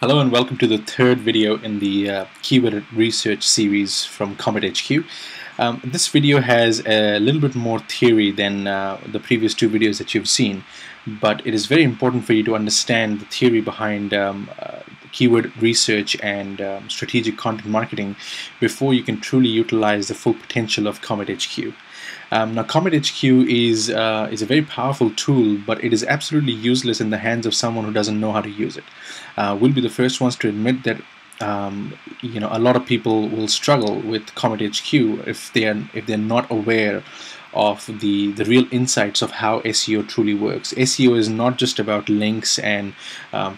Hello and welcome to the third video in the keyword research series from Comet HQ. This video has a little bit more theory than the previous two videos that you've seen, but it is very important for you to understand the theory behind keyword research and strategic content marketing before you can truly utilize the full potential of Comet HQ. Now, Comet HQ is a very powerful tool, but it is absolutely useless in the hands of someone who doesn't know how to use it. We'll be the first ones to admit that a lot of people will struggle with Comet HQ if they're not aware of the real insights of how SEO truly works. SEO is not just about links and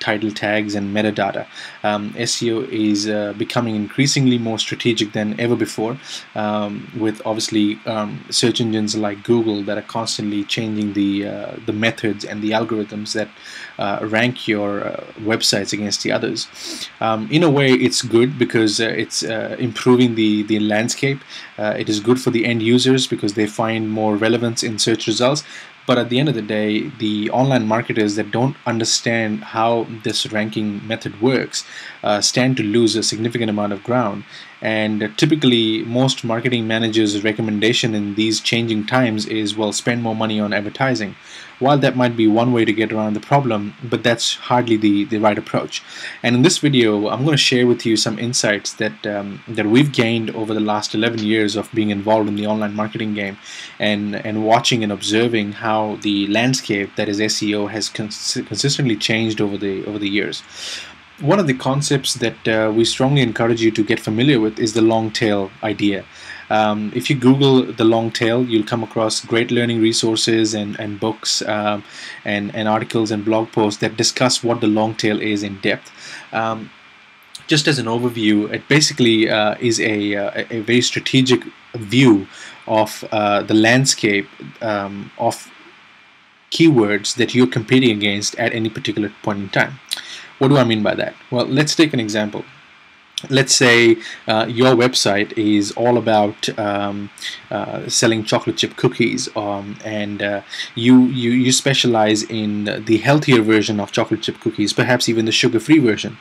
title tags and metadata. SEO is becoming increasingly more strategic than ever before, with obviously search engines like Google that are constantly changing the methods and the algorithms that rank your websites against the others. In a way, it's good because it's improving the landscape. It is good for the end users because they find more relevance in search results. But at the end of the day, the online marketers that don't understand how this ranking method works stand to lose a significant amount of ground. And typically, most marketing managers' recommendation in these changing times is, well, spend more money on advertising. While that might be one way to get around the problem, but that's hardly the right approach. And in this video, I'm going to share with you some insights that we've gained over the last 11 years of being involved in the online marketing game, and watching and observing how the landscape that is SEO has consistently changed over the years. One of the concepts that we strongly encourage you to get familiar with is the long tail idea. If you Google the long tail, you'll come across great learning resources and books and articles and blog posts that discuss what the long tail is in depth. Just as an overview, it basically is a very strategic view of the landscape of keywords that you're competing against at any particular point in time. What do I mean by that? Well, let's take an example. Let's say your website is all about selling chocolate chip cookies, and you specialize in the healthier version of chocolate chip cookies, perhaps even the sugar-free version.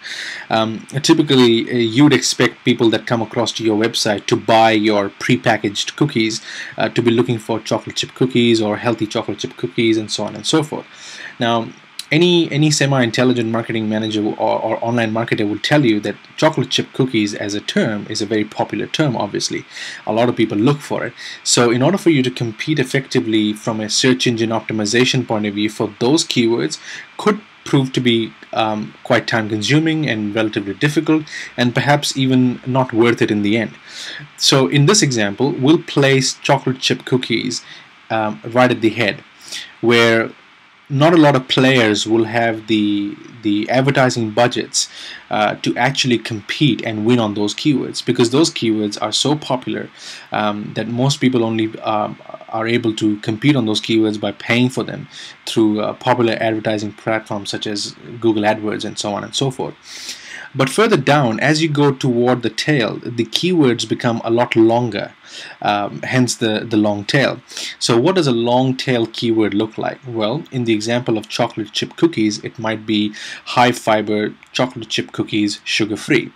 Typically, you would expect people that come across to your website to buy your pre-packaged cookies to be looking for chocolate chip cookies or healthy chocolate chip cookies, and so on and so forth. Now, any semi-intelligent marketing manager or online marketer will tell you that chocolate chip cookies as a term is a very popular term. Obviously, a lot of people look for it. So in order for you to compete effectively from a search engine optimization point of view for those keywords could prove to be quite time consuming and relatively difficult, and perhaps even not worth it in the end. So in this example, we'll place chocolate chip cookies right at the head, where not a lot of players will have the advertising budgets to actually compete and win on those keywords, because those keywords are so popular that most people only are able to compete on those keywords by paying for them through popular advertising platforms such as Google AdWords and so on and so forth. But further down, as you go toward the tail, the keywords become a lot longer, hence the long tail. So what does a long tail keyword look like? Well, in the example of chocolate chip cookies, it might be high fiber chocolate chip cookies, sugar free.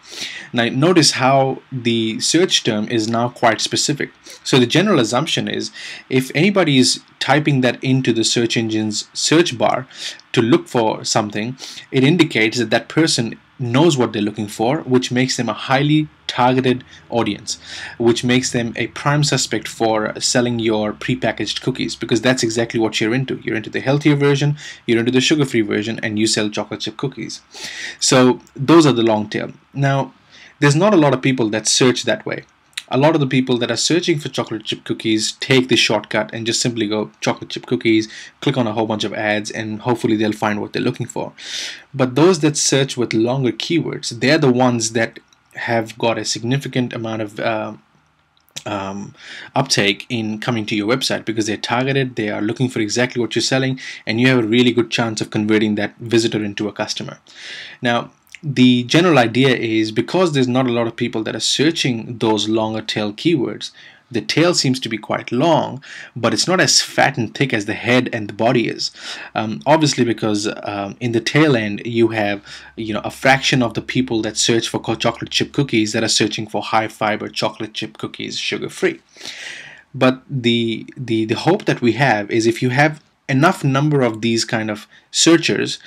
Now notice how the search term is now quite specific. So the general assumption is, if anybody is typing that into the search engine's search bar to look for something, it indicates that that person knows what they're looking for, which makes them a highly targeted audience, which makes them a prime suspect for selling your prepackaged cookies, because that's exactly what you're into. You're into the healthier version, you're into the sugar-free version, and you sell chocolate chip cookies. So those are the long tail. Now, there's not a lot of people that search that way. A lot of the people that are searching for chocolate chip cookies take the shortcut and just simply go chocolate chip cookies, click on a whole bunch of ads, and hopefully they'll find what they're looking for. But those that search with longer keywords, they're the ones that have got a significant amount of uptake in coming to your website, because they're targeted, they are looking for exactly what you're selling, and you have a really good chance of converting that visitor into a customer. Now, the general idea is, because there's not a lot of people that are searching those longer tail keywords, The tail seems to be quite long, but it's not as fat and thick as the head and the body is. Obviously, because in the tail end you have a fraction of the people that search for chocolate chip cookies that are searching for high fiber chocolate chip cookies, sugar free. But the hope that we have is if you have enough number of these kind of searchers,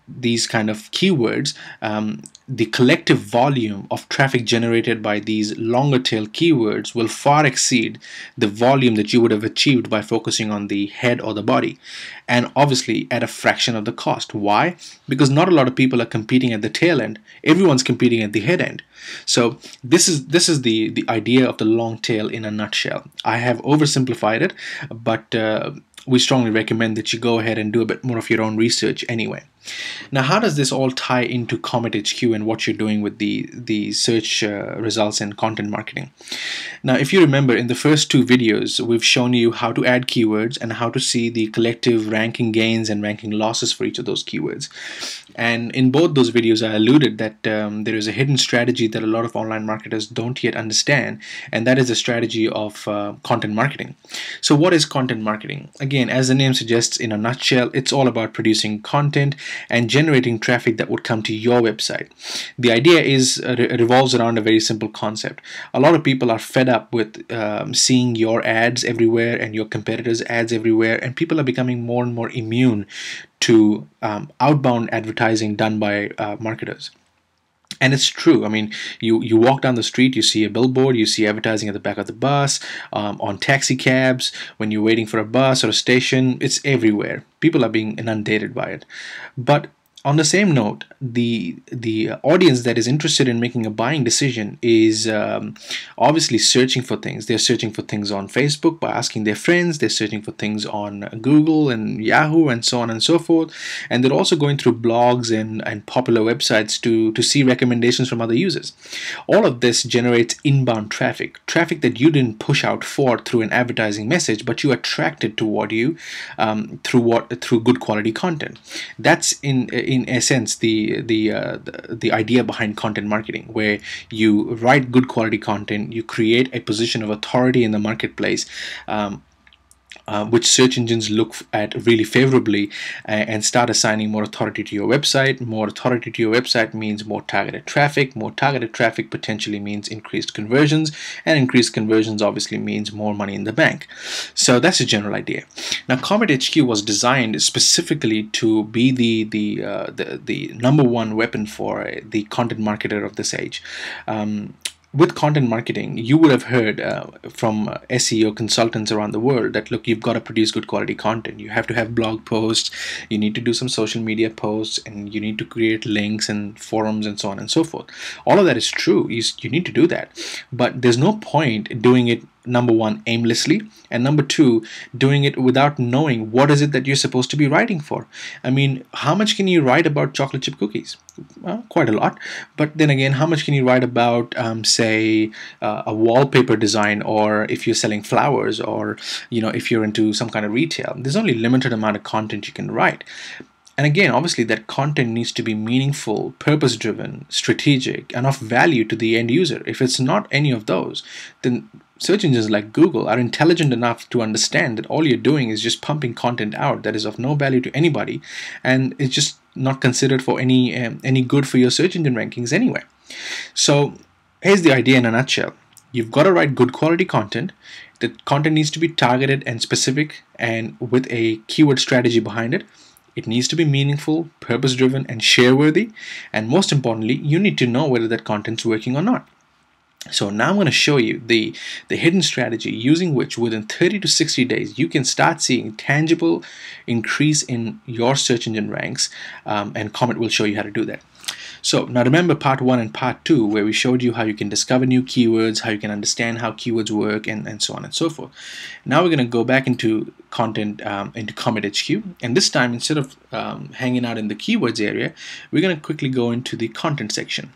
these kind of keywords, the collective volume of traffic generated by these longer tail keywords will far exceed the volume that you would have achieved by focusing on the head or the body, and obviously at a fraction of the cost. Why? Because not a lot of people are competing at the tail end. Everyone's competing at the head end. So this is the idea of the long tail in a nutshell. I have oversimplified it, but we strongly recommend that you go ahead and do a bit more of your own research anyway. Now, how does this all tie into Comet HQ and what you're doing with the search results and content marketing? Now, if you remember, in the first two videos, we've shown you how to add keywords and how to see the collective ranking gains and ranking losses for each of those keywords. And in both those videos, I alluded that there is a hidden strategy that a lot of online marketers don't yet understand, and that is the strategy of content marketing. So what is content marketing? Again, as the name suggests, in a nutshell, it's all about producing content and generating traffic that would come to your website. The idea is revolves around a very simple concept. A lot of people are fed up with seeing your ads everywhere and your competitors' ads everywhere, and people are becoming more and more immune to outbound advertising done by marketers. And it's true. I mean, you walk down the street, you see a billboard, you see advertising at the back of the bus, on taxi cabs, when you're waiting for a bus or a station. It's everywhere. People are being inundated by it. But on the same note, the audience that is interested in making a buying decision is obviously searching for things. They're searching for things on Facebook by asking their friends. They're searching for things on Google and Yahoo and so on and so forth. And they're also going through blogs and popular websites to see recommendations from other users. All of this generates inbound traffic that you didn't push out for through an advertising message, but you attracted toward you through good quality content. That's in essence the idea behind content marketing, where you write good quality content, you create a position of authority in the marketplace, which search engines look at really favorably, and start assigning more authority to your website. More authority to your website means more targeted traffic. More targeted traffic potentially means increased conversions, and increased conversions obviously means more money in the bank. So that's the general idea. Now, Comet HQ was designed specifically to be the number one weapon for the content marketer of this age. With content marketing, you would have heard from SEO consultants around the world that, look, you've got to produce good quality content. You have to have blog posts, you need to do some social media posts, and you need to create links and forums and so on and so forth. All of that is true. You need to do that. But there's no point doing it, number one, aimlessly, and number two, doing it without knowing what is it that you're supposed to be writing for. I mean, how much can you write about chocolate chip cookies? Well, quite a lot. But then again, how much can you write about, say, a wallpaper design, or if you're selling flowers, or if you're into some kind of retail? There's only limited amount of content you can write. And again, obviously, that content needs to be meaningful, purpose-driven, strategic, and of value to the end user. If it's not any of those, then search engines like Google are intelligent enough to understand that all you're doing is just pumping content out that is of no value to anybody, and it's just not considered for any good for your search engine rankings anyway. So here's the idea in a nutshell. You've got to write good quality content. The content needs to be targeted and specific, and with a keyword strategy behind it. It needs to be meaningful, purpose-driven, and share-worthy. And most importantly, you need to know whether that content's working or not. So now I'm going to show you the hidden strategy using which within 30 to 60 days you can start seeing tangible increase in your search engine ranks, and Comet will show you how to do that. So now remember part 1 and part 2, where we showed you how you can discover new keywords, how you can understand how keywords work, and so on and so forth. Now we're going to go back into content, into Comet HQ, and this time, instead of hanging out in the keywords area, we're going to quickly go into the content section.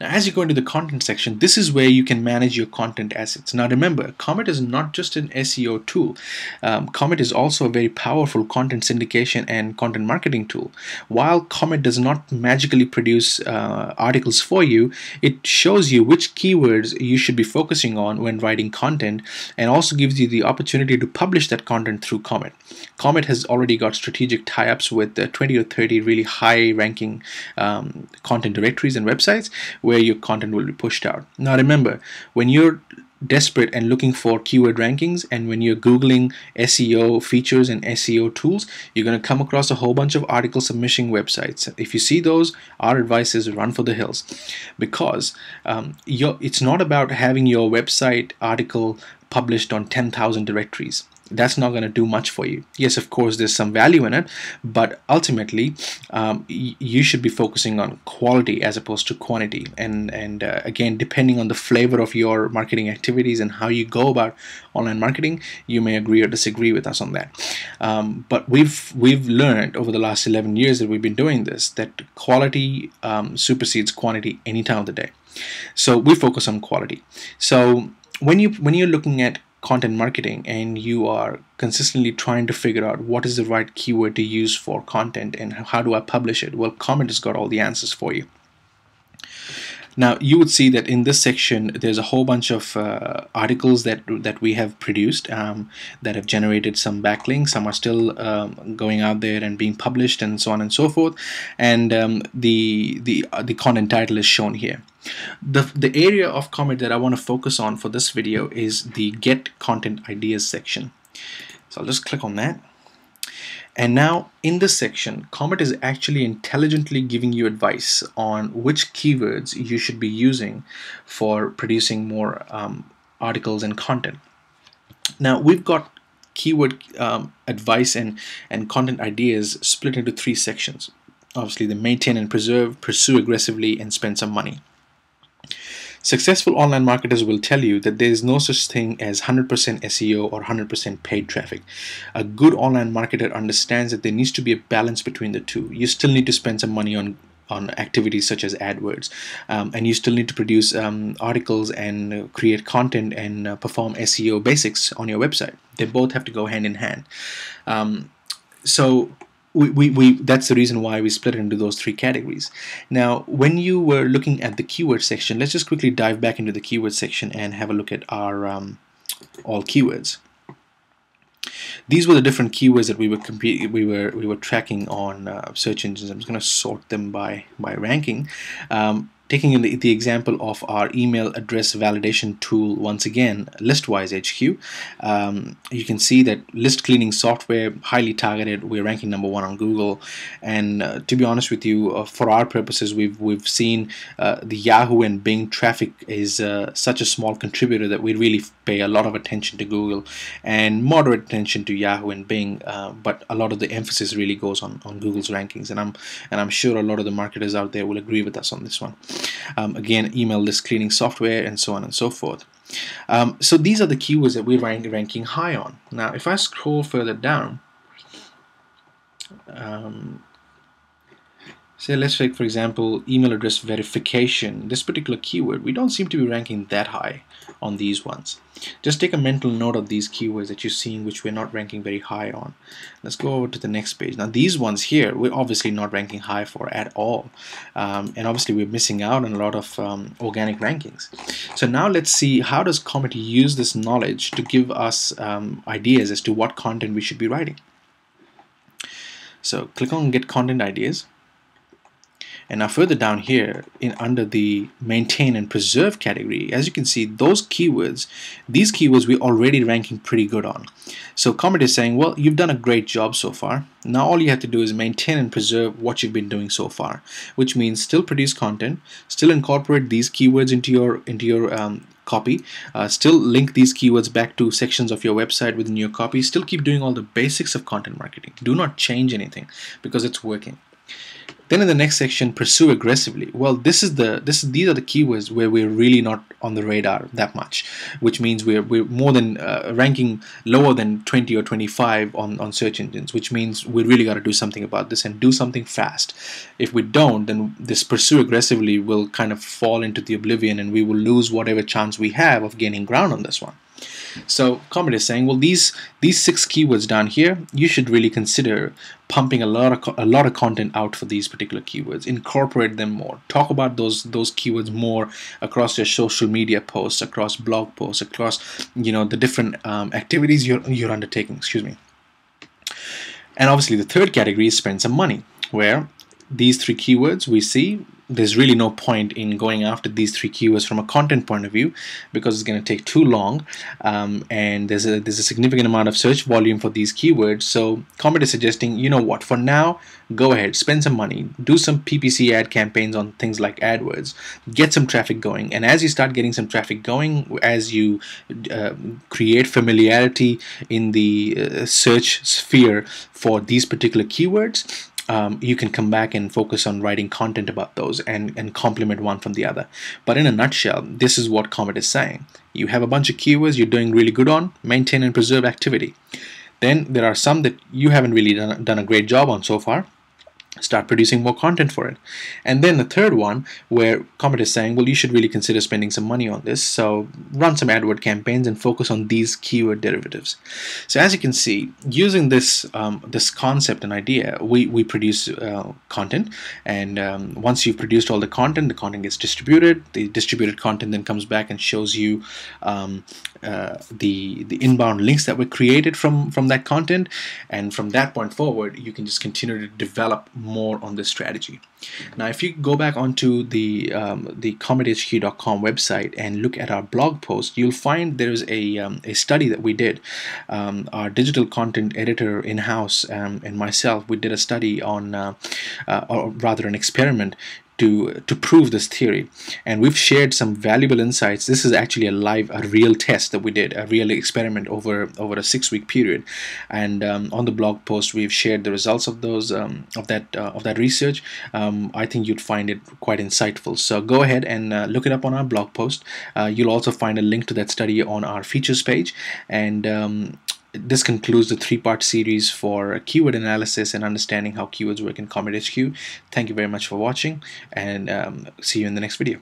Now, as you go into the content section, this is where you can manage your content assets. Now remember, Comet is not just an SEO tool. Comet is also a very powerful content syndication and content marketing tool. While Comet does not magically produce articles for you, it shows you which keywords you should be focusing on when writing content, and also gives you the opportunity to publish that content through Comet. Comet has already got strategic tie-ups with 20 or 30 really high-ranking content directories and websites where your content will be pushed out. Now remember, when you're desperate and looking for keyword rankings, and when you're Googling SEO features and SEO tools, you're going to come across a whole bunch of article submission websites. If you see those, our advice is run for the hills, because it's not about having your website article published on 10,000 directories. That's not going to do much for you. Yes, of course, there's some value in it, but ultimately, you should be focusing on quality as opposed to quantity. And again, depending on the flavor of your marketing activities and how you go about online marketing, you may agree or disagree with us on that. But we've learned over the last 11 years that we've been doing this, that quality supersedes quantity any time of the day. So we focus on quality. So when you're looking at content marketing and you are consistently trying to figure out what is the right keyword to use for content and how do I publish it, well, Comet has got all the answers for you. Now you would see that in this section there's a whole bunch of articles that we have produced that have generated some backlinks. Some are still going out there and being published, and so on and so forth. And the content title is shown here. The area of Comet that I want to focus on for this video is the Get Content Ideas section. So I'll just click on that. And now in this section, Comet is actually intelligently giving you advice on which keywords you should be using for producing more articles and content. Now we've got keyword advice and content ideas split into 3 sections. Obviously, the maintain and preserve, pursue aggressively, and spend some money. Successful online marketers will tell you that there is no such thing as 100% SEO or 100% paid traffic. A good online marketer understands that there needs to be a balance between the two. You still need to spend some money on activities such as AdWords, and you still need to produce articles and create content and perform SEO basics on your website. They both have to go hand in hand. So that's the reason why we split it into those 3 categories. Now, when you were looking at the keyword section, let's just quickly dive back into the keyword section and have a look at our all keywords. These were the different keywords that we were tracking on search engines. I'm just going to sort them by ranking. Taking the example of our email address validation tool, once again, Listwise HQ, you can see that list cleaning software, highly targeted. We're ranking #1 on Google, and to be honest with you, for our purposes, we've seen the Yahoo and Bing traffic is such a small contributor that we really pay a lot of attention to Google and moderate attention to Yahoo and Bing, but a lot of the emphasis really goes on Google's rankings, and I'm sure a lot of the marketers out there will agree with us on this one. Again, email list cleaning software, and so on and so forth. So these are the keywords that we're ranking high on. Now, if I scroll further down, say let's take, for example, email address verification. This particular keyword, we don't seem to be ranking that high on these ones. Just take a mental note of these keywords that you're seeing which we're not ranking very high on. Let's go over to the next page. Now these ones here, we're obviously not ranking high for at all. And obviously we're missing out on a lot of organic rankings. So now let's see, how does Comet use this knowledge to give us ideas as to what content we should be writing. So click on Get Content Ideas. And now further down here, under the maintain and preserve category, as you can see, these keywords we're already ranking pretty good on. So Comet is saying, well, you've done a great job so far. Now all you have to do is maintain and preserve what you've been doing so far, which means still produce content, still incorporate these keywords into your copy, still link these keywords back to sections of your website within your copy, still keep doing all the basics of content marketing. Do not change anything because it's working. Then in the next section, pursue aggressively. Well, these are the keywords where we're really not on the radar that much, which means we're more than ranking lower than 20 or 25 on search engines, which means we really got to do something about this and do something fast. If we don't, then this pursue aggressively will kind of fall into the oblivion, and we will lose whatever chance we have of gaining ground on this one. So Comet is saying, well, these 6 keywords down here, you should really consider pumping a lot of content out for these particular keywords. Incorporate them more. Talk about those keywords more across your social media posts, across blog posts, across the different activities you're undertaking. Excuse me. And obviously, the third category is spend some money, where these 3 keywords we see there's really no point in going after these 3 keywords from a content point of view, because it's going to take too long, and there's a significant amount of search volume for these keywords. So Comet is suggesting, you know what, for now, go ahead, spend some money, do some PPC ad campaigns on things like AdWords, get some traffic going, and as you start getting some traffic going, as you create familiarity in the search sphere for these particular keywords, you can come back and focus on writing content about those and complement one from the other. But in a nutshell, this is what Comet is saying. You have a bunch of keywords you're doing really good on, maintain and preserve activity. Then there are some that you haven't really done a great job on so far. Start producing more content for it. And then the third one, where Comet is saying, well, you should really consider spending some money on this. So run some AdWord campaigns and focus on these keyword derivatives. So as you can see, using this this concept and idea, we produce content. And once you've produced all the content gets distributed. The distributed content then comes back and shows you the inbound links that were created from that content. And from that point forward, you can just continue to develop more on this strategy. Now, if you go back onto the CometHQ.com website and look at our blog post, you'll find there's a study that we did. Our digital content editor in-house and myself, we did a study on, or rather an experiment to prove this theory, and we've shared some valuable insights. This is actually a real test that we did, a real experiment over a 6-week period, and on the blog post we've shared the results of those of that research. I think you'd find it quite insightful, so go ahead and look it up on our blog post. You'll also find a link to that study on our features page, and this concludes the 3-part series for keyword analysis and understanding how keywords work in Comet HQ. Thank you very much for watching, and see you in the next video.